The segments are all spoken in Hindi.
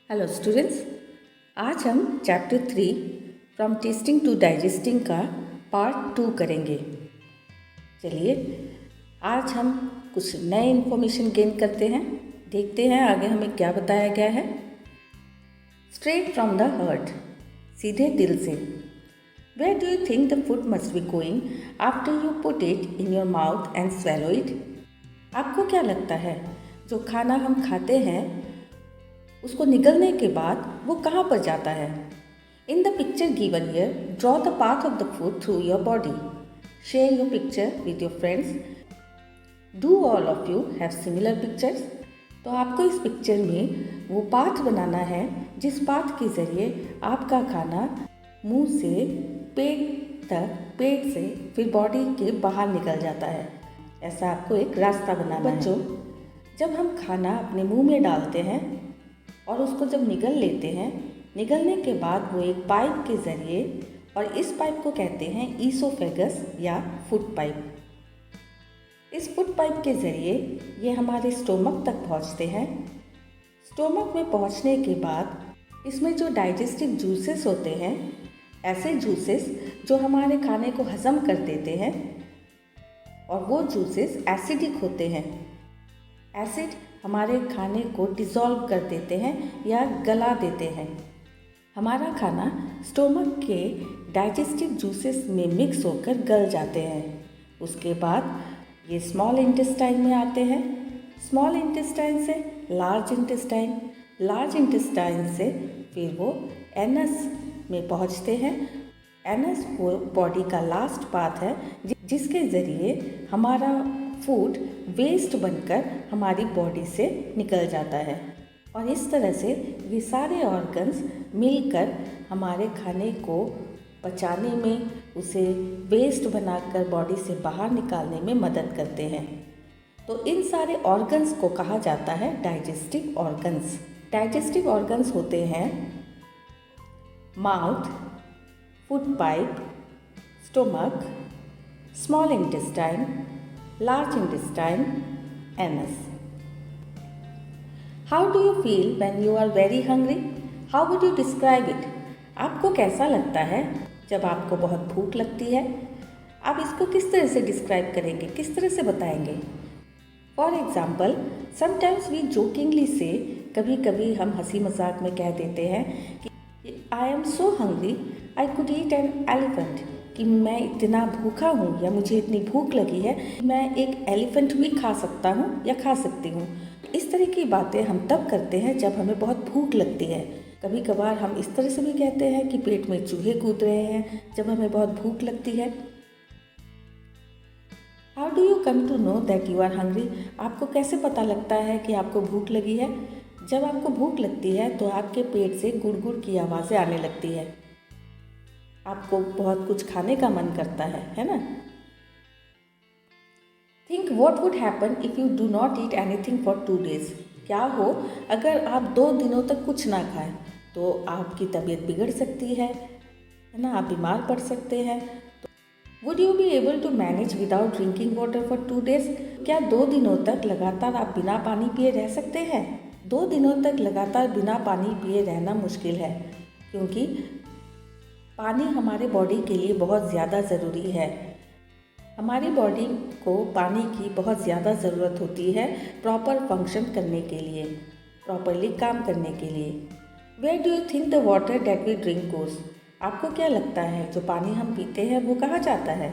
हेलो स्टूडेंट्स, आज हम chapter 3 from tasting to digesting का पार्ट 2 करेंगे। चलिए आज हम कुछ नए इन्फॉर्मेशन गेन करते हैं, देखते हैं आगे हमें क्या बताया गया है। स्ट्रेट फ्रॉम द हार्ट, सीधे दिल से। Where do you think the food must be going after you put it in your mouth and swallow it? आपको क्या लगता है जो खाना हम खाते हैं उसको निगलने के बाद वो कहाँ पर जाता है? In the picture given here, draw the path of the food through your body. Share your picture with your friends. Do all of you have similar pictures? तो आपको इस पिक्चर में वो पाथ बनाना है जिस पाथ के ज़रिए आपका खाना मुंह से पेट तक, पेट से फिर बॉडी के बाहर निकल जाता है। ऐसा आपको एक रास्ता बनाना है। बच्चों, जब हम खाना अपने मुंह में डालते हैं और उसको जब निगल लेते हैं, निगलने के बाद वो एक पाइप के ज़रिए, और इस पाइप को कहते हैं ईसोफेगस या फूड पाइप। इस फूड पाइप के ज़रिए ये हमारे स्टोमक तक पहुंचते हैं। स्टोमक में पहुंचने के बाद इसमें जो डाइजेस्टिव जूसेस होते हैं, ऐसे जूसेस जो हमारे खाने को हज़म कर देते हैं, और वो जूसेस एसिडिक होते हैं। एसिड हमारे खाने को डिज़ोल्व कर देते हैं या गला देते हैं। हमारा खाना स्टोमक के डाइजेस्टिव जूसेस में मिक्स होकर गल जाते हैं। उसके बाद ये स्मॉल इंटेस्टाइन में आते हैं, स्मॉल इंटेस्टाइन से लार्ज इंटेस्टाइन, लार्ज इंटेस्टाइन से फिर वो एनस में पहुंचते हैं। एनस वो बॉडी का लास्ट पाथ है जिसके ज़रिए हमारा फूड वेस्ट बनकर हमारी बॉडी से निकल जाता है। और इस तरह से ये सारे ऑर्गन्स मिलकर हमारे खाने को पचाने में, उसे वेस्ट बनाकर बॉडी से बाहर निकालने में मदद करते हैं। तो इन सारे ऑर्गन्स को कहा जाता है डाइजेस्टिव ऑर्गन्स। डाइजेस्टिव ऑर्गन्स होते हैं mouth, food pipe, stomach, small intestine, large intestine, anus. How do you feel when you are very hungry? How would you describe it? आपको कैसा लगता है जब आपको बहुत भूख लगती है? आप इसको किस तरह से डिस्क्राइब करेंगे, किस तरह से बताएंगे? For example, sometimes we jokingly say, कभी कभी हम हंसी मजाक में कह देते हैं कि I am so hungry I could eat an elephant, कि मैं इतना भूखा हूँ या मुझे इतनी भूख लगी है, मैं एक एलिफेंट भी खा सकता हूँ या खा सकती हूँ। इस तरह की बातें हम तब करते हैं जब हमें बहुत भूख लगती है। कभी कभार हम इस तरह से भी कहते हैं कि पेट में चूहे कूद रहे हैं जब हमें बहुत भूख लगती है। How do you come to know that you are hungry? आपको कैसे पता लगता है कि आपको भूख लगी है? जब आपको भूख लगती है तो आपके पेट से गुड़ गुड़ की आवाज़ें आने लगती है, आपको बहुत कुछ खाने का मन करता है ना? Think what would happen if you do not eat anything for 2 days। क्या हो अगर आप 2 दिनों तक कुछ ना खाएं? तो आपकी तबीयत बिगड़ सकती है ना, आप बीमार पड़ सकते हैं। Would you be able to manage without drinking water for 2 days? क्या 2 दिनों तक लगातार आप बिना पानी पिए रह सकते हैं? 2 दिनों तक लगातार बिना पानी पिए रहना मुश्किल है, क्योंकि पानी हमारे बॉडी के लिए बहुत ज़्यादा ज़रूरी है। हमारी बॉडी को पानी की बहुत ज़्यादा ज़रूरत होती है प्रॉपर फंक्शन करने के लिए, प्रॉपरली काम करने के लिए। Where do you think the water that we drink goes? आपको क्या लगता है जो पानी हम पीते हैं वो कहाँ जाता है?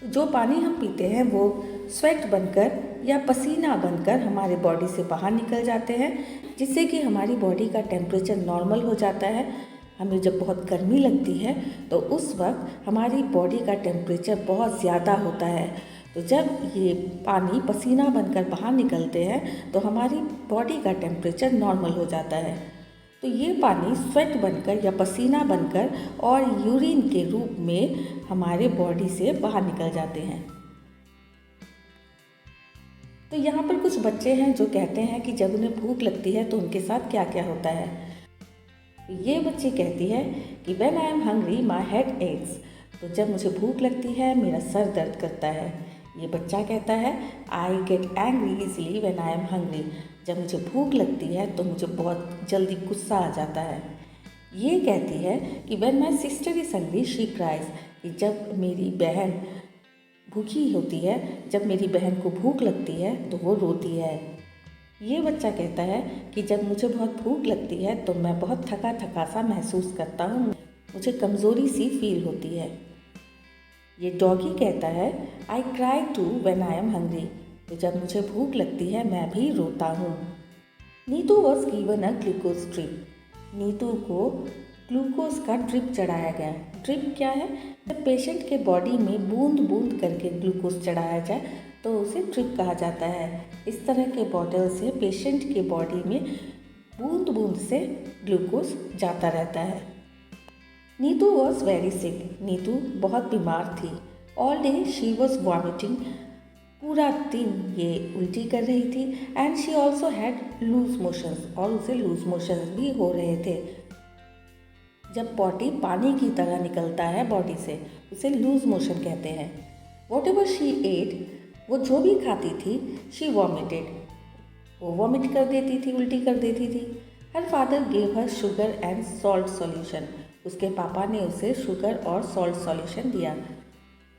जो पानी हम पीते हैं वो स्वेट बनकर या पसीना बनकर हमारे बॉडी से बाहर निकल जाते हैं, जिससे कि हमारी बॉडी का टेम्परेचर नॉर्मल हो जाता है। हमें जब बहुत गर्मी लगती है तो उस वक्त हमारी बॉडी का टेम्परेचर बहुत ज़्यादा होता है। तो जब ये पानी पसीना बनकर बाहर निकलते हैं तो हमारी बॉडी का टेम्परेचर नॉर्मल हो जाता है। तो ये पानी स्वेट बनकर या पसीना बनकर और यूरिन के रूप में हमारे बॉडी से बाहर निकल जाते हैं। तो यहाँ पर कुछ बच्चे हैं जो कहते हैं कि जब उन्हें भूख लगती है तो उनके साथ क्या क्या होता है। ये बच्ची कहती है कि when I am hungry my head x. तो जब मुझे भूख लगती है मेरा सर दर्द करता है। ये बच्चा कहता है I get angry easily when I am hungry. जब मुझे भूख लगती है तो मुझे बहुत जल्दी गुस्सा आ जाता है। ये कहती है कि when my sister is hungry she cries, कि जब मेरी बहन भूखी होती है, जब मेरी बहन को भूख लगती है तो वो रोती है। ये बच्चा कहता है कि जब मुझे बहुत भूख लगती है तो मैं बहुत थका थका सा महसूस करता हूँ, मुझे कमज़ोरी सी फील होती है। ये डॉगी कहता है I cry too when I am hungry, तो जब मुझे भूख लगती है मैं भी रोता हूँ। Neetu was given a glucose drip, Neetu को ग्लूकोज का ड्रिप चढ़ाया गया। ड्रिप क्या है? जब पेशेंट के बॉडी में बूंद बूंद करके ग्लूकोज चढ़ाया जाए तो उसे ड्रिप कहा जाता है। इस तरह के बॉटल से पेशेंट के बॉडी में बूंद बूंद से ग्लूकोज जाता रहता है। Neetu was very sick, Neetu बहुत बीमार थी। All day she was vomiting, पूरा दिन ये उल्टी कर रही थी। And she also had loose motions, और उसे लूज मोशंस भी हो रहे थे। जब पॉटी पानी की तरह निकलता है बॉडी से उसे लूज मोशन कहते हैं। वॉट एवर शी एट, वो जो भी खाती थी, शी वॉमिटेड, वो वॉमिट कर देती थी, उल्टी कर देती थी। Her father gave her sugar and salt solution, उसके पापा ने उसे शुगर और सॉल्ट सॉल्यूशन दिया।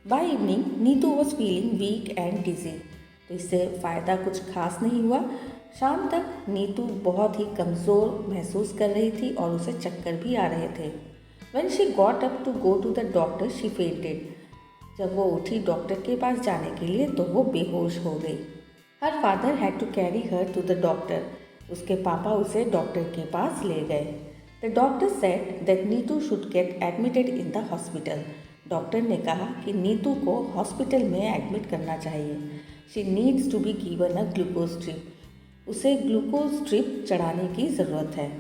By evening Neetu was feeling weak and dizzy, तो इससे फ़ायदा कुछ खास नहीं हुआ। शाम तक नीतू बहुत ही कमज़ोर महसूस कर रही थी और उसे चक्कर भी आ रहे थे। When she got up to go to the doctor she fainted, जब वो उठी डॉक्टर के पास जाने के लिए तो वो बेहोश हो गई। Her father had to carry her to the doctor, उसके पापा उसे डॉक्टर के पास ले गए। The doctor said that Neetu should get admitted in the hospital, doctor ने कहा कि नीतू को हॉस्पिटल में एडमिट करना चाहिए। She needs to be given a glucose drip, उसे ग्लूकोज ड्रिप चढ़ाने की ज़रूरत है।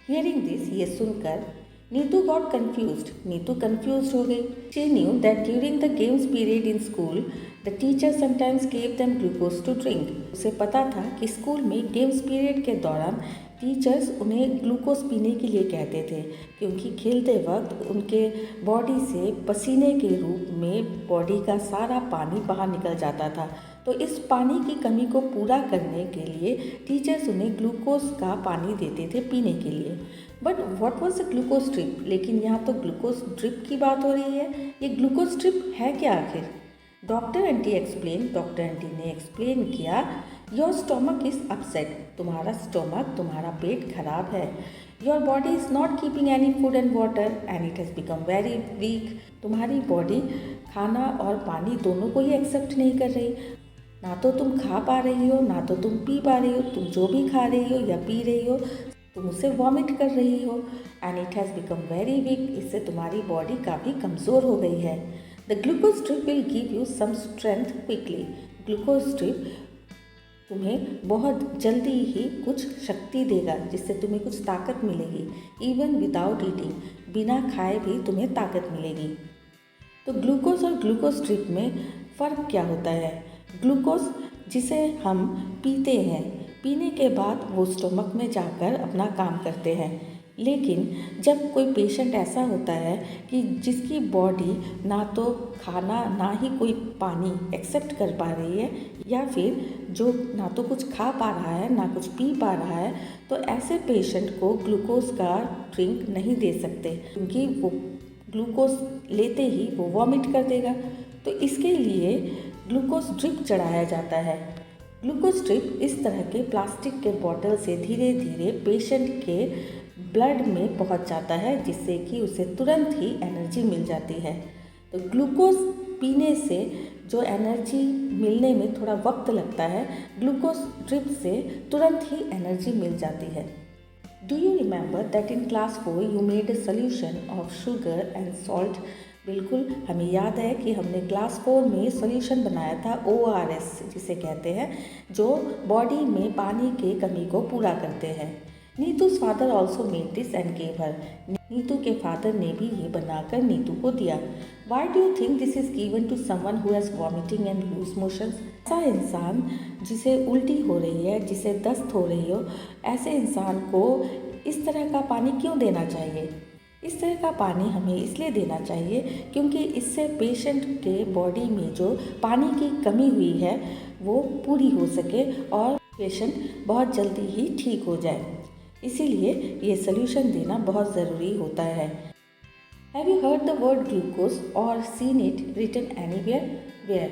हियरिंग दिस, ये सुनकर Neetu got confused, Neetu confuse हो गई। She knew that during the games period in school the teacher sometimes gave them glucose to drink, उसे पता था कि स्कूल में गेम्स पीरियड के दौरान टीचर्स उन्हें ग्लूकोज पीने के लिए कहते थे, क्योंकि खेलते वक्त उनके बॉडी से पसीने के रूप में बॉडी का सारा पानी बाहर निकल जाता था। तो इस पानी की कमी को पूरा करने के लिए टीचर्स उन्हें ग्लूकोज का पानी देते थे पीने के लिए। But what was a glucose drip, लेकिन यहाँ तो ग्लूकोज ड्रिप की बात हो रही है, ये ग्लूकोज ड्रिप है क्या आखिर? Doctor aunty explain, doctor aunty ने एक्सप्लेन किया, योर स्टोमक इज़ अपसेट, तुम्हारा स्टोमक, तुम्हारा पेट खराब है। Your body is not keeping any food and water and it has become very week, तुम्हारी बॉडी खाना और पानी दोनों को ही एक्सेप्ट नहीं कर रही, ना तो तुम खा पा रही हो ना तो तुम पी पा रही हो, तुम जो भी खा रही हो या पी रही हो तुम उसे वॉमिट कर रही हो। And it has become very weak, इससे तुम्हारी बॉडी काफ़ी कमज़ोर हो गई है। The glucose drip will give you some strength quickly, glucose drip तुम्हें बहुत जल्दी ही कुछ शक्ति देगा, जिससे तुम्हें कुछ ताकत मिलेगी। इवन विदाउट ईटिंग, बिना खाए भी तुम्हें ताकत मिलेगी। तो ग्लूकोज और ग्लूकोज ड्रिप में फ़र्क क्या होता है? ग्लूकोज जिसे हम पीते हैं, पीने के बाद वो स्टोमक में जाकर अपना काम करते हैं, लेकिन जब कोई पेशेंट ऐसा होता है कि जिसकी बॉडी ना तो खाना ना ही कोई पानी एक्सेप्ट कर पा रही है, या फिर जो ना तो कुछ खा पा रहा है ना कुछ पी पा रहा है, तो ऐसे पेशेंट को ग्लूकोज का ड्रिंक नहीं दे सकते, क्योंकि वो ग्लूकोज लेते ही वो वॉमिट कर देगा। तो इसके लिए ग्लूकोज ड्रिप चढ़ाया जाता है। ग्लूकोज ड्रिप इस तरह के प्लास्टिक के बॉटल से धीरे धीरे पेशेंट के ब्लड में पहुंच जाता है, जिससे कि उसे तुरंत ही एनर्जी मिल जाती है। तो ग्लूकोज पीने से जो एनर्जी मिलने में थोड़ा वक्त लगता है, ग्लूकोज ड्रिप से तुरंत ही एनर्जी मिल जाती है। Do you remember that in class 4 you made a solution of sugar and salt? बिल्कुल, हमें याद है कि हमने क्लास 4 में सॉल्यूशन बनाया था ORS, जिसे कहते हैं, जो बॉडी में पानी के कमी को पूरा करते हैं। Neetu's father also made this and gave her, Neetu के फादर ने भी ये बनाकर नीतू को दिया। Why do you think this is given to someone who has vomiting and loose motions? ऐसा इंसान जिसे उल्टी हो रही है, जिसे दस्त हो रही हो, ऐसे इंसान को इस तरह का पानी क्यों देना चाहिए? इस तरह का पानी हमें इसलिए देना चाहिए क्योंकि इससे पेशेंट के बॉडी में जो पानी की कमी हुई है वो पूरी हो सके और पेशेंट बहुत जल्दी ही ठीक हो जाए। इसीलिए ये सल्यूशन देना बहुत ज़रूरी होता है। Have you heard the word glucose और seen it written anywhere where?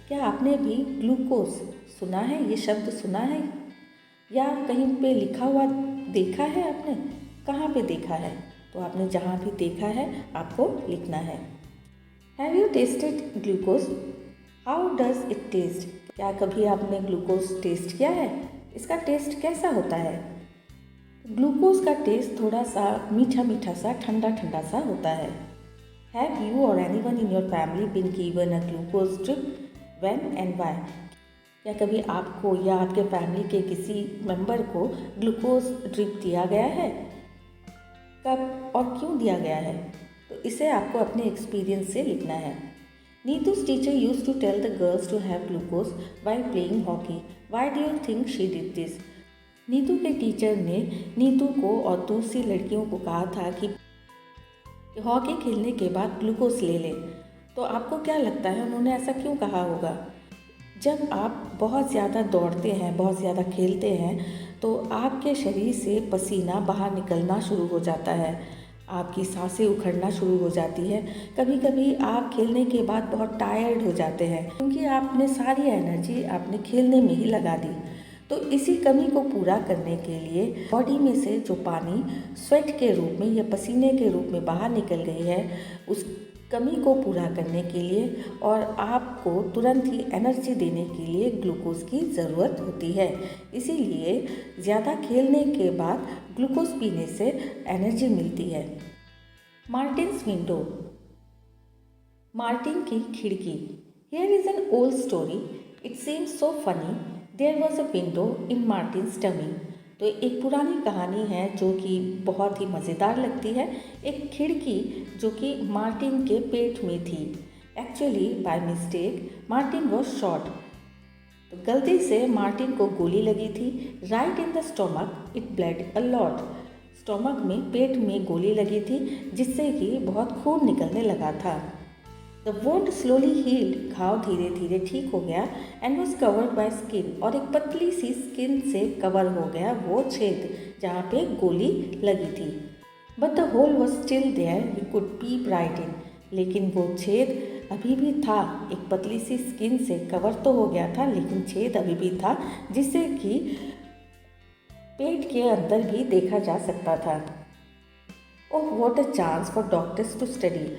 क्या आपने भी ग्लूकोज सुना है, ये शब्द सुना है या कहीं पे लिखा हुआ देखा है आपने? कहाँ पे देखा है? तो आपने जहाँ भी देखा है आपको लिखना है। Have you tested glucose? How does it taste? क्या कभी आपने ग्लूकोज टेस्ट किया है? इसका टेस्ट कैसा होता है? ग्लूकोज का टेस्ट थोड़ा सा मीठा मीठा सा, ठंडा ठंडा सा होता है। Have you or anyone in your family been given a glucose drip? When and why? क्या कभी आपको या आपके फैमिली के किसी मेंबर को ग्लूकोज ड्रिप दिया गया है? कब और क्यों दिया गया है? तो इसे आपको अपने एक्सपीरियंस से लिखना है। नीतू's teacher used to tell the girls to have glucose while playing hockey. Why do you think she did this? Neetu के टीचर ने नीतू को और दूसरी लड़कियों को कहा था कि हॉकी खेलने के बाद ग्लूकोज ले लें। तो आपको क्या लगता है उन्होंने ऐसा क्यों कहा होगा? जब आप बहुत ज़्यादा दौड़ते हैं, बहुत ज़्यादा खेलते हैं, तो आपके शरीर से पसीना बाहर निकलना शुरू हो जाता है, आपकी सांसें उखड़ना शुरू हो जाती है। कभी कभी आप खेलने के बाद बहुत टायर्ड हो जाते हैं क्योंकि आपने सारी एनर्जी आपने खेलने में ही लगा दी। तो इसी कमी को पूरा करने के लिए बॉडी में से जो पानी स्वेट के रूप में या पसीने के रूप में बाहर निकल गई है, उस कमी को पूरा करने के लिए और आपको तुरंत ही एनर्जी देने के लिए ग्लूकोज की ज़रूरत होती है। इसीलिए ज़्यादा खेलने के बाद ग्लूकोज पीने से एनर्जी मिलती है। मार्टिन्स विंडो, मार्टिन की खिड़की। Here is an old story, it seems so funny, there was a window in Martin's tummy. तो एक पुरानी कहानी है जो कि बहुत ही मज़ेदार लगती है। एक खिड़की जो कि मार्टिन के पेट में थी। Actually by mistake Martin was shot. तो गलती से मार्टिन को गोली लगी थी। Right in the stomach, it blood a lot. Stomach में, पेट में गोली लगी थी जिससे कि बहुत खून निकलने लगा था। द वुंड स्लोली हील्ड, घाव धीरे धीरे ठीक हो गया। And was covered by skin, और एक पतली सी स्किन से कवर हो गया वो छेद जहाँ पे गोली लगी थी। But the hole was still there, he could peep right in. लेकिन वो छेद अभी भी था। एक पतली सी स्किन से कवर तो हो गया था लेकिन छेद अभी भी था जिससे कि पेट के अंदर भी देखा जा सकता था। Oh what a chance for doctors to study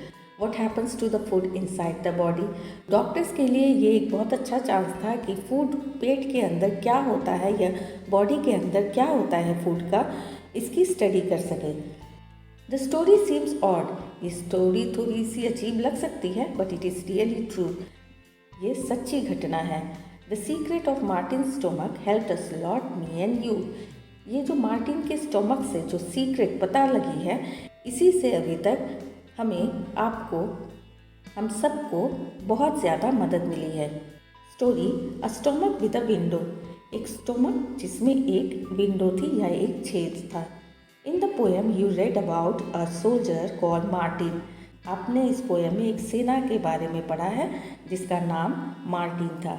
What happens to the food inside the body? Doctors के लिए ये एक बहुत अच्छा चांस था कि फूड पेट के अंदर क्या होता है या बॉडी के अंदर क्या होता है फूड का, इसकी स्टडी कर सके। द स्टोरी सीम्स ऑड, ये स्टोरी थोड़ी सी अजीब लग सकती है but it is really true, ये सच्ची घटना है। The secret of Martin stomach helped us lot, me and you. ये जो मार्टिन के स्टोमक से जो सीक्रेट पता लगी है, इसी से अभी तक हमें, आपको, हम सबको बहुत ज़्यादा मदद मिली है। Story a stomach with a window, एक स्टोमक जिसमें एक विंडो थी या एक छेद था। In the poem you read about a soldier called Martin, आपने इस पोएम में एक सेना के बारे में पढ़ा है जिसका नाम मार्टिन था।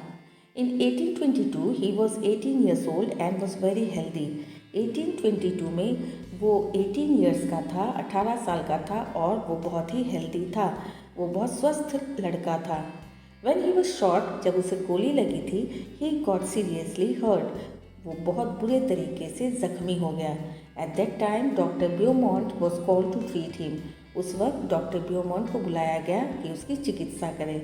इन 1822 he was 18 years old and was very healthy. 1822 में वो 18 ईयर्स का था, 18 साल का था और वो बहुत ही हेल्दी था, वो बहुत स्वस्थ लड़का था। When he was shot, जब उसे गोली लगी थी, he got seriously hurt, वो बहुत बुरे तरीके से जख्मी हो गया। At that time, doctor Beaumont was called to treat him, उस वक्त डॉक्टर ब्यूमॉन्ट को बुलाया गया कि उसकी चिकित्सा करें।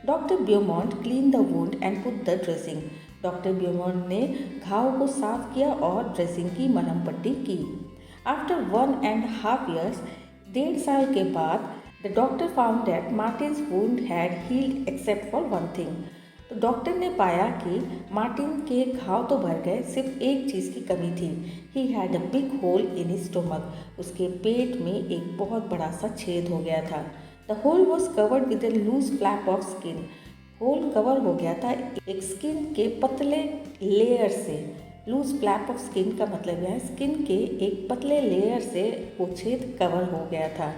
Doctor Beaumont clean the wound and put the dressing, doctor Beaumont ने घाव को साफ किया और ड्रेसिंग की मरहम पट्टी की। आफ्टर 1.5 years, 1.5 साल के बाद, the doctor found that Martin's wound had healed except for one thing, तो डॉक्टर ने पाया कि मार्टिन के घाव तो भर गए, सिर्फ एक चीज़ की कमी थी। He had a big hole in his stomach, उसके पेट में एक बहुत बड़ा सा छेद हो गया था। The hole was covered with a loose flap of skin, hole cover हो गया था एक स्किन के पतले लेयर से। लूज फ्लैप ऑफ स्किन का मतलब है स्किन के एक पतले लेयर से वो छेद कवर हो गया था।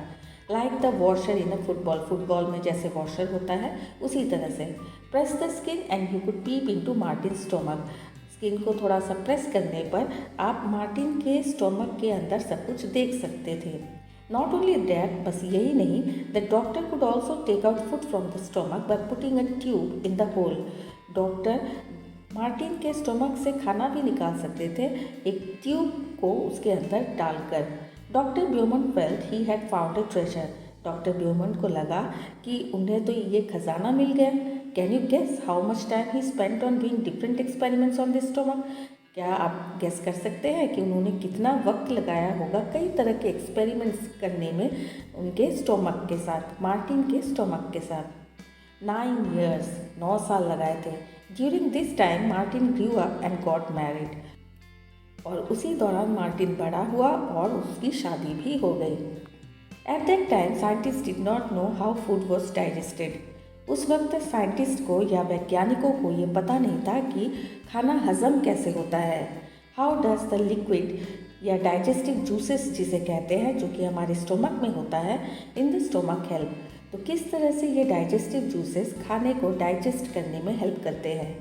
Like the washer in a football, football में जैसे वॉशर होता है उसी तरह से। Press the skin and you could peep into Martin stomach, skin को थोड़ा सा प्रेस करने पर आप मार्टिन के स्टोमक के अंदर सब कुछ देख सकते थे। नॉट ओनली दैट, बस यही नहीं, the doctor could also take out food from the stomach by putting a tube in the hole. Doctor Martin के स्टोमक से खाना भी निकाल सकते थे एक ट्यूब को उसके अंदर डालकर। Doctor Beaumont felt he had found a treasure. Doctor Beaumont को लगा कि उन्हें तो ये खजाना मिल गया। Can you guess how much time he spent on doing different experiments on this stomach? क्या आप गेस कर सकते हैं कि उन्होंने कितना वक्त लगाया होगा कई तरह के एक्सपेरिमेंट्स करने में उनके स्टोमक के साथ, मार्टिन के स्टोमक के साथ? 9 years, 9 साल लगाए थे। During this time Martin grew up and got married. और उसी दौरान मार्टिन बड़ा हुआ और उसकी शादी भी हो गई। At that time scientist did not know how food was digested. उस वक्त साइंटिस्ट को या वैज्ञानिकों को ये पता नहीं था कि खाना हजम कैसे होता है। हाउ डज द लिक्विड या डाइजेस्टिव जूसेस जिसे कहते हैं, जो कि हमारे स्टोमक में होता है, इन द स्टोमक हेल्प। तो किस तरह से ये डाइजेस्टिव जूसेस खाने को डाइजेस्ट करने में हेल्प करते हैं?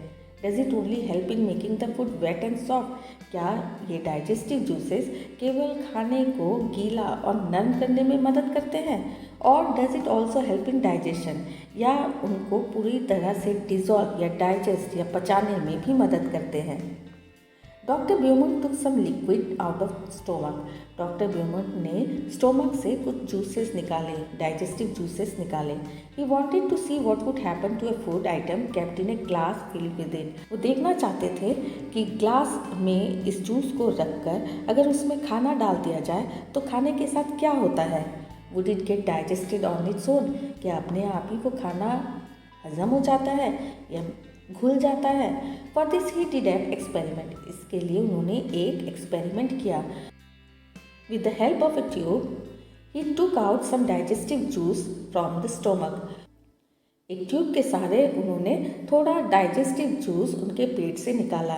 Does it only help in making the food wet and soft? क्या ये डाइजेस्टिव जूसेस केवल खाने को गीला और नरम करने में मदद करते हैं, और does it also help in digestion, या उनको पूरी तरह से डिजॉल्व या डाइजेस्ट या पचाने में भी मदद करते हैं? Doctor Beaumont took some liquid out of stomach. Doctor Beaumont ने स्टोमक से कुछ जूसेस निकाले, डाइजेस्टिव जूसेस निकाले। He wanted to see what would happen to a food item kept in a glass filled with it. वो देखना चाहते थे कि ग्लास में इस जूस को रखकर अगर उसमें खाना डाल दिया जाए तो खाने के साथ क्या होता है। Would it get digested on its own? क्या अपने आप ही वो खाना हजम हो जाता है या घुल जाता है? For this he did an experiment. इसके लिए उन्होंने एक एक्सपेरिमेंट किया। With the help of a tube he took out some digestive juice from the stomach. एक ट्यूब के सहारे उन्होंने थोड़ा डाइजेस्टिव जूस उनके पेट से निकाला।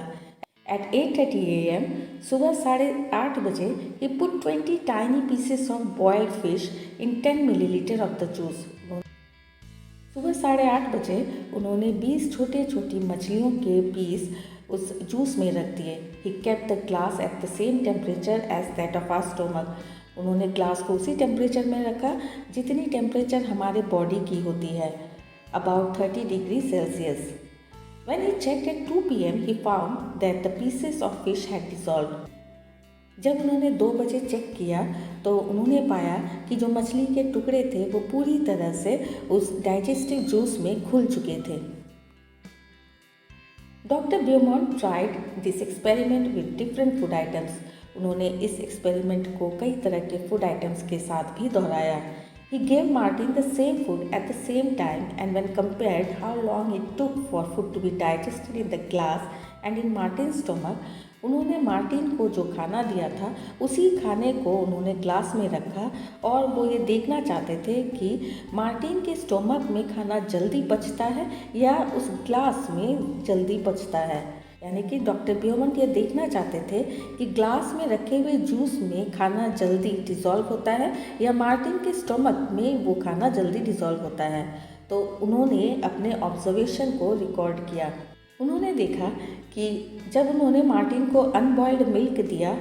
एट 8:30 AM, सुबह 8:30 बजे, he put 20 tiny pieces of boiled fish in 10 millilitre of the juice. सुबह 8:30 बजे उन्होंने 20 छोटे छोटी मछलियों के पीस उस जूस में रख दिए। He kept the glass at the same temperature as that of our stomach. उन्होंने ग्लास को उसी टेम्परेचर में रखा जितनी टेम्परेचर हमारे बॉडी की होती है, about 30 degree Celsius. When he checked at 2 PM, he found that the pieces of fish had dissolved. जब उन्होंने 2 बजे चेक किया तो उन्होंने पाया कि जो मछली के टुकड़े थे वो पूरी तरह से उस डाइजेस्टिव जूस में घुल चुके थे। Doctor Beaumont tried this experiment with different food items. उन्होंने इस एक्सपेरिमेंट को कई तरह के फूड आइटम्स के साथ भी दोहराया। He gave Martin the same food at the same time, and when compared how long it took for food to be digested in the glass and in Martin's stomach, उन्होंने मार्टिन को जो खाना दिया था उसी खाने को उन्होंने ग्लास में रखा और वो ये देखना चाहते थे कि मार्टिन के स्टोमक में खाना जल्दी पचता है या उस ग्लास में जल्दी पचता है। यानी कि डॉक्टर ब्यूमॉन्ट ये देखना चाहते थे कि ग्लास में रखे हुए जूस में खाना जल्दी डिज़ोल्व होता है या मार्टिन के स्टोमक में वो खाना जल्दी डिज़ोल्व होता है। तो उन्होंने अपने ऑब्जर्वेशन को रिकॉर्ड किया। उन्होंने देखा कि जब उन्होंने मार्टिन को अनबॉइल्ड मिल्क दिया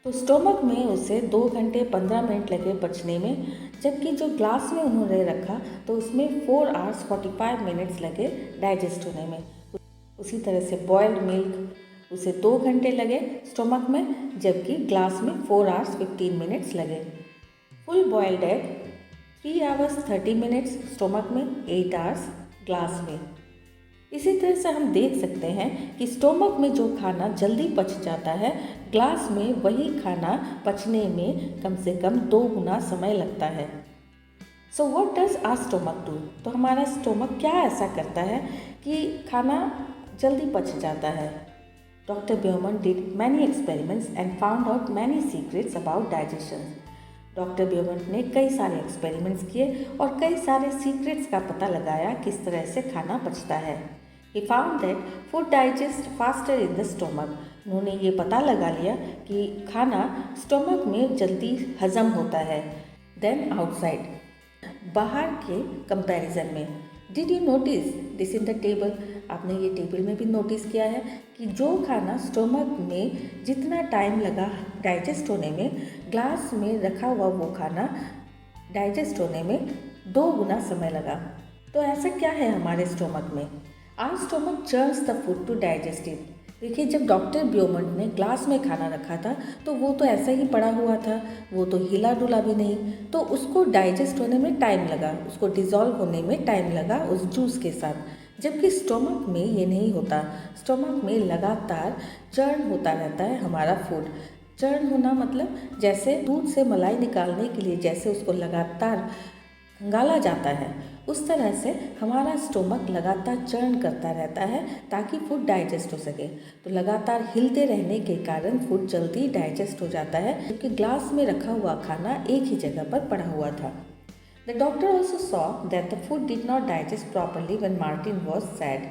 तो स्टोमक में उसे 2 घंटे 15 मिनट लगे पचने में, जबकि जो ग्लास में उन्होंने रखा तो उसमें 4 hours 45 minutes लगे डाइजेस्ट होने में। उसी तरह से बॉयल्ड मिल्क उसे 2 घंटे लगे स्टोमक में, जबकि ग्लास में 4 hours 15 minutes लगे। Full boiled egg 3 hours 30 minutes stomach में, 8 hours ग्लास में। इसी तरह से हम देख सकते हैं कि स्टोमक में जो खाना जल्दी पच जाता है, ग्लास में वही खाना पचने में कम से कम 2 गुना समय लगता है। So what does our stomach do? तो हमारा स्टोमक क्या ऐसा करता है कि खाना जल्दी पच जाता है? Doctor Beaumont did many experiments and found out many secrets about digestion. Doctor Beaumont ने कई सारे एक्सपेरिमेंट्स किए और कई सारे सीक्रेट्स का पता लगाया किस तरह से खाना पचता है। He found that food digests faster in the stomach. उन्होंने ये पता लगा लिया कि खाना स्टोमक में जल्दी हजम होता है देन आउटसाइड, बाहर के कंपैरिजन में। Did you notice this in the table? आपने ये टेबल में भी नोटिस किया है कि जो खाना स्टोमक में जितना टाइम लगा डाइजेस्ट होने में, ग्लास में रखा हुआ वो खाना डाइजेस्ट होने में 2 गुना समय लगा। तो ऐसा क्या है हमारे स्टोमक में? Our stomach churns the food to digest it. देखिए, जब डॉक्टर ब्योमंट ने ग्लास में खाना रखा था तो वो तो ऐसा ही पड़ा हुआ था, वो तो हिला डुला भी नहीं, तो उसको डाइजेस्ट होने में टाइम लगा, उसको डिज़ोल्व होने में टाइम लगा उस जूस के साथ। जबकि स्टोमक में ये नहीं होता। स्टोमक में लगातार चर्न होता रहता है हमारा फूड। चर्न होना मतलब जैसे दूध से मलाई निकालने के लिए जैसे उसको लगातार खंगाला जाता है, उस तरह से हमारा स्टोमक लगातार चर्न करता रहता है ताकि फूड डाइजेस्ट हो सके। तो लगातार हिलते रहने के कारण फूड जल्दी डाइजेस्ट हो जाता है, क्योंकि ग्लास में रखा हुआ खाना एक ही जगह पर पड़ा हुआ था। The doctor also saw that the food did not digest properly when Martin was sad.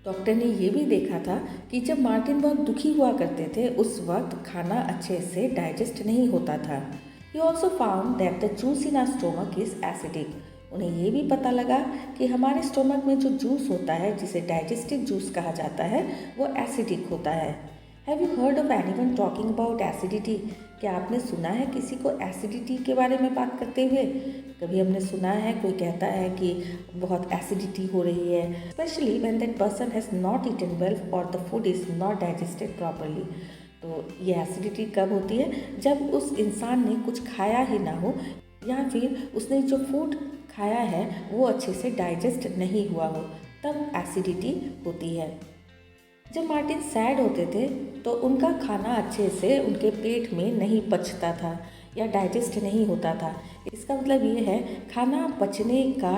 Doctor ने ये भी देखा था कि जब मार्टिन बहुत दुखी हुआ करते थे उस वक्त खाना अच्छे से डाइजेस्ट नहीं होता था। He also found that the juice in our stomach is acidic. उन्हें ये भी पता लगा कि हमारे स्टोमक में जो जूस होता है, जिसे डाइजेस्टिव जूस कहा जाता है, वो एसिडिक होता है। Have you heard of anyone talking about acidity? क्या आपने सुना है किसी को एसिडिटी के बारे में बात करते हुए? कभी हमने सुना है कोई कहता है कि बहुत एसिडिटी हो रही है, specially when that person has not eaten well or the food is not digested properly. तो ये एसिडिटी कब होती है? जब उस इंसान ने कुछ खाया ही ना हो या फिर उसने जो फूड खाया है वो अच्छे से डाइजेस्ट नहीं हुआ हो, तब एसिडिटी होती है। जब मार्टिन सैड होते थे तो उनका खाना अच्छे से उनके पेट में नहीं पचता था या डाइजेस्ट नहीं होता था। इसका मतलब ये है, खाना पचने का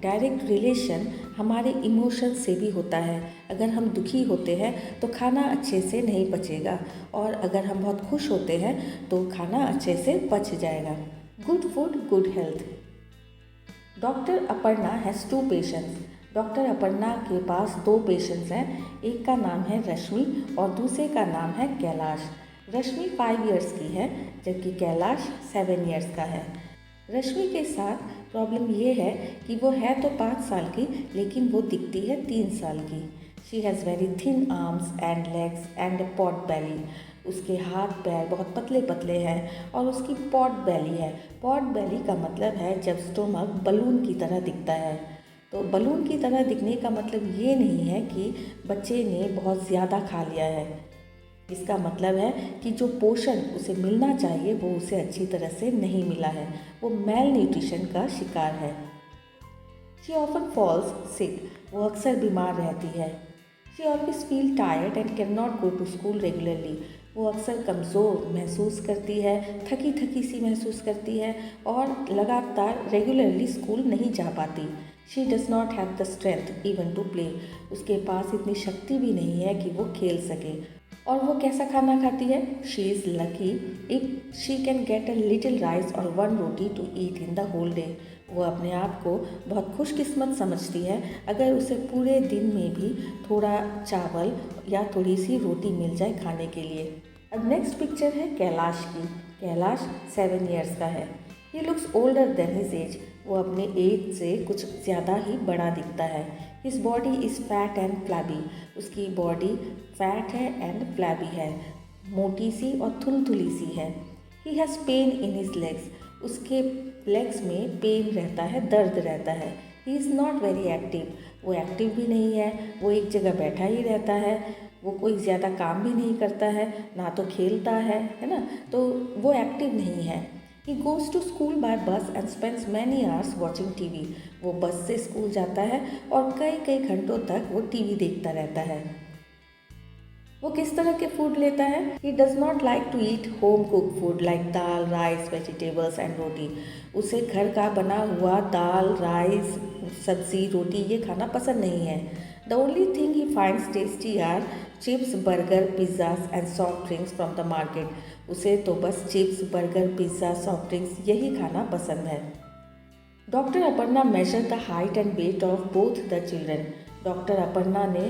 डायरेक्ट रिलेशन हमारे इमोशन से भी होता है। अगर हम दुखी होते हैं तो खाना अच्छे से नहीं पचेगा, और अगर हम बहुत खुश होते हैं तो खाना अच्छे से पच जाएगा। Good food good health. Doctor Aparna has 2 patients. Doctor Aparna के पास 2 पेशेंट्स हैं। एक का नाम है रश्मि और दूसरे का नाम है कैलाश। रश्मि 5 इयर्स की है जबकि कैलाश 7 इयर्स का है। रश्मि के साथ प्रॉब्लम ये है कि वो है तो 5 साल की, लेकिन वो दिखती है 3 साल की। She has very thin arms and legs and a pot बेली। उसके हाथ पैर बहुत पतले पतले हैं और उसकी पॉट बेली है। पॉट बेली का मतलब है जब स्टोमक बलून की तरह दिखता है। तो बलून की तरह दिखने का मतलब ये नहीं है कि बच्चे ने बहुत ज़्यादा खा लिया है। इसका मतलब है कि जो पोषण उसे मिलना चाहिए वो उसे अच्छी तरह से नहीं मिला है, वो मेल न्यूट्रिशन का शिकार है। She often falls sick. वो अक्सर बीमार रहती है। She always feel tired and can not go to school regularly. वो अक्सर कमज़ोर महसूस करती है, थकी थकी सी महसूस करती है और लगातार रेगुलरली स्कूल नहीं जा पाती। She does not have the strength even to play. उसके पास इतनी शक्ति भी नहीं है कि वो खेल सके। और वो कैसा खाना खाती है? She is lucky if she can get a little rice और 1 roti to eat in the whole day. वो अपने आप को बहुत खुशकिस्मत समझती है अगर उसे पूरे दिन में भी थोड़ा चावल या थोड़ी सी रोटी मिल जाए खाने के लिए। अब नेक्स्ट पिक्चर है कैलाश की। कैलाश 7 इयर्स का है। He looks older than his age. वो अपने एज से कुछ ज़्यादा ही बड़ा दिखता है। His body is fat and flabby. उसकी बॉडी फैट है एंड फ्लैबी है, मोटी सी और थुलथुली सी है। He has pain in his legs. उसके लेग्स में पेन रहता है, दर्द रहता है। He is not very active. वो एक्टिव भी नहीं है, वो एक जगह बैठा ही रहता है, वो कोई ज़्यादा काम भी नहीं करता है, ना तो खेलता है ना, तो वो एक्टिव नहीं है। He goes to school by bus and spends many hours watching TV. वो बस से स्कूल जाता है और कई कई घंटों तक वो टीवी देखता रहता है। वो किस तरह के फूड लेता है? He does not like to eat home cooked food like dal, rice, vegetables and roti. उसे घर का बना हुआ दाल, राइस, सब्जी, रोटी ये खाना पसंद नहीं है। The only thing he finds tasty are chips, burger, pizzas and soft drinks from the market. उसे तो बस chips, burger, pizza, soft drinks यही खाना पसंद है। Doctor Aparna measure the height and weight of both the children. Doctor Aparna ने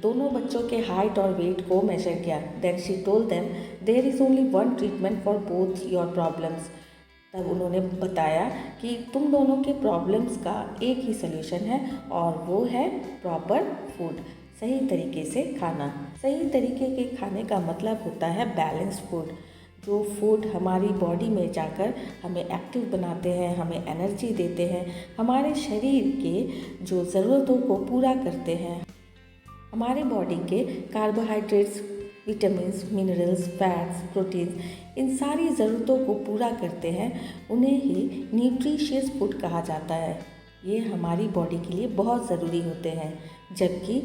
दोनों बच्चों के हाइट और वेट को मेजर किया। Then she told them there is only 1 treatment for both your problems. तब उन्होंने बताया कि तुम दोनों के प्रॉब्लम्स का एक ही सलूशन है और वो है प्रॉपर फूड, सही तरीके से खाना। सही तरीके के खाने का मतलब होता है बैलेंस्ड फूड, जो फूड हमारी बॉडी में जाकर हमें एक्टिव बनाते हैं, हमें एनर्जी देते हैं, हमारे शरीर के जो ज़रूरतों को पूरा करते हैं, हमारे बॉडी के carbohydrates, vitamins, minerals, fats, proteins, इन सारी ज़रूरतों को पूरा करते हैं, उन्हें ही न्यूट्रिशियस फूड कहा जाता है। ये हमारी बॉडी के लिए बहुत ज़रूरी होते हैं, जबकि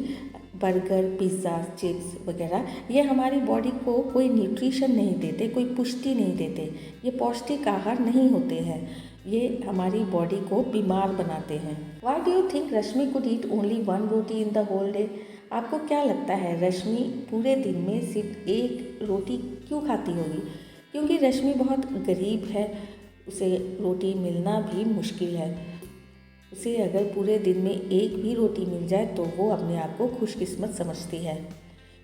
बर्गर, पिज़्ज़ा, चिप्स वगैरह ये हमारी बॉडी को कोई न्यूट्रिशन नहीं देते, कोई पुष्टि नहीं देते, ये पौष्टिक आहार नहीं होते हैं, ये हमारी बॉडी को बीमार बनाते हैं। Why do you think Rashmi could eat only one roti in the whole day? आपको क्या लगता है रश्मि पूरे दिन में सिर्फ एक रोटी क्यों खाती होगी? क्योंकि रश्मि बहुत गरीब है, उसे रोटी मिलना भी मुश्किल है। उसे अगर पूरे दिन में एक भी रोटी मिल जाए तो वो अपने आप को खुशकिस्मत समझती है।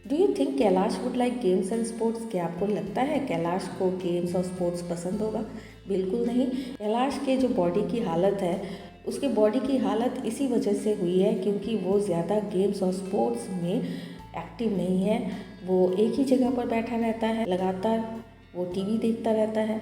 Do you think Kailash would like games and sports? क्या आपको लगता है कैलाश को गेम्स और स्पोर्ट्स पसंद होगा? बिल्कुल नहीं। कैलाश के जो बॉडी की हालत है, उसके बॉडी की हालत इसी वजह से हुई है क्योंकि वो ज़्यादा गेम्स और स्पोर्ट्स में एक्टिव नहीं है। वो एक ही जगह पर बैठा रहता है, लगातार वो टीवी देखता रहता है।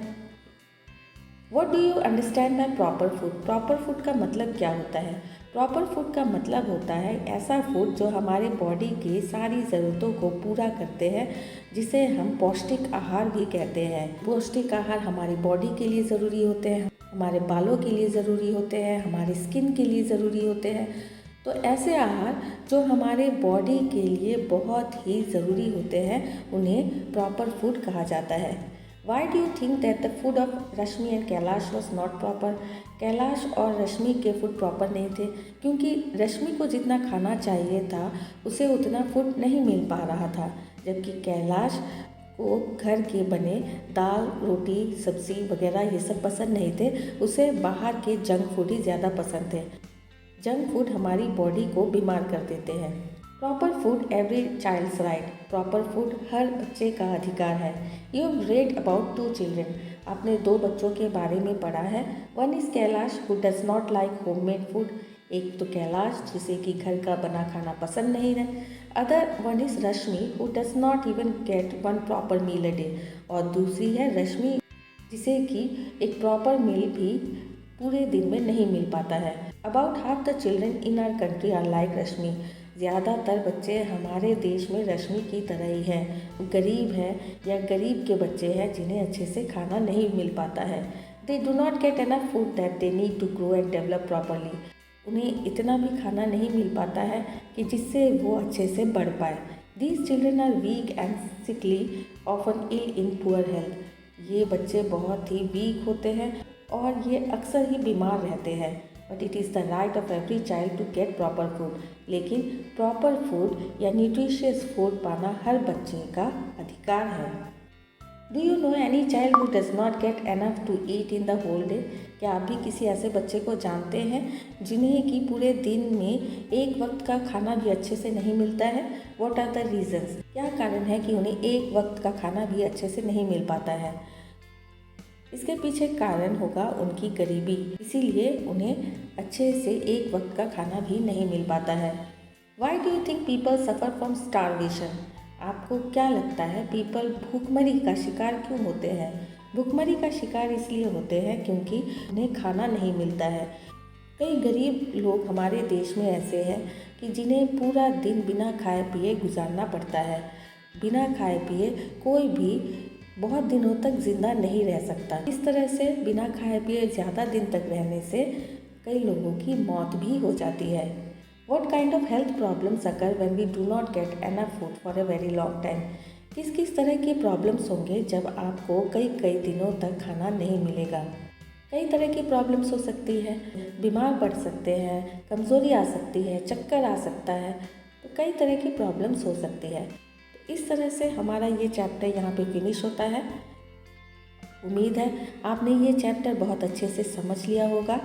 What do you understand by proper food? Proper food का मतलब क्या होता है? प्रॉपर फूड का मतलब होता है ऐसा फूड जो हमारे बॉडी के सारी ज़रूरतों को पूरा करते हैं, जिसे हम पौष्टिक आहार भी कहते हैं। पौष्टिक आहार हमारी बॉडी के लिए ज़रूरी होते हैं, हमारे बालों के लिए ज़रूरी होते हैं, हमारे स्किन के लिए ज़रूरी होते हैं। तो ऐसे आहार जो हमारे बॉडी के लिए बहुत ही ज़रूरी होते हैं, उन्हें प्रॉपर फूड कहा जाता है। Why do you think that the food of Rashmi and Kailash was not proper? Kailash और रश्मि के फूड प्रॉपर नहीं थे क्योंकि रश्मि को जितना खाना चाहिए था उसे उतना फूड नहीं मिल पा रहा था, जबकि कैलाश को घर के बने दाल, रोटी, सब्ज़ी वगैरह ये सब पसंद नहीं थे, उसे बाहर के जंक फूड ही ज़्यादा पसंद थे। जंक फूड हमारी बॉडी को बीमार कर देते हैं। Proper food every child's right. Proper food हर बच्चे का अधिकार है। You have read about 2 children. आपने 2 बच्चों के बारे में पढ़ा है। One is Kailash who does not like homemade food. एक तो कैलाश जिसे कि घर का बना खाना पसंद नहीं है। Other one is Rashmi who does not even get one proper meal a day. और दूसरी है रश्मि जिसे कि एक प्रॉपर मील भी पूरे दिन में नहीं मिल पाता है। About half the children in our country are like Rashmi. ज़्यादातर बच्चे हमारे देश में रश्मि की तरह ही हैं, गरीब हैं या गरीब के बच्चे हैं जिन्हें अच्छे से खाना नहीं मिल पाता है। They do not get enough food that they need to grow and develop properly. उन्हें इतना भी खाना नहीं मिल पाता है कि जिससे वो अच्छे से बढ़ पाए। These children are weak and sickly, often ill in poor health. ये बच्चे बहुत ही वीक होते हैं और ये अक्सर ही बीमार रहते हैं। But it is the right of every child to get proper food. लेकिन प्रॉपर फूड या न्यूट्रिशियस फूड पाना हर बच्चे का अधिकार है। Do you know any child who does not get enough to eat in the whole day? क्या आप भी किसी ऐसे बच्चे को जानते हैं जिन्हें कि पूरे दिन में एक वक्त का खाना भी अच्छे से नहीं मिलता है? What are the reasons? क्या कारण है कि उन्हें एक वक्त का खाना भी अच्छे से नहीं मिल पाता है? इसके पीछे कारण होगा उनकी गरीबी, इसीलिए उन्हें अच्छे से एक वक्त का खाना भी नहीं मिल पाता है। Y do you think people suffer from starvation? आपको क्या लगता है पीपल भूखमरी का शिकार क्यों होते हैं? भूखमरी का शिकार इसलिए होते हैं क्योंकि उन्हें खाना नहीं मिलता है। कई गरीब लोग हमारे देश में ऐसे हैं कि जिन्हें पूरा दिन बिना खाए पिए गुजारना पड़ता है। बिना खाए पिए कोई भी बहुत दिनों तक ज़िंदा नहीं रह सकता। इस तरह से बिना खाए पिए ज़्यादा दिन तक रहने से कई लोगों की मौत भी हो जाती है। What kind of health problems occur when we do not get enough food for a very long time? किस किस तरह के प्रॉब्लम्स होंगे जब आपको कई दिनों तक खाना नहीं मिलेगा? कई तरह की प्रॉब्लम्स हो सकती है। बीमार पड़ सकते हैं, कमज़ोरी आ सकती है, चक्कर आ सकता है, तो कई तरह की प्रॉब्लम्स हो सकती है। तो इस तरह से हमारा ये चैप्टर यहाँ पे फिनिश होता है। उम्मीद है आपने ये चैप्टर बहुत अच्छे से समझ लिया होगा।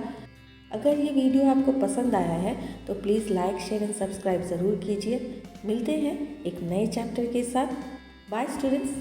अगर ये वीडियो आपको पसंद आया है तो please like, share and subscribe ज़रूर कीजिए। मिलते हैं एक नए चैप्टर के साथ। Bye students.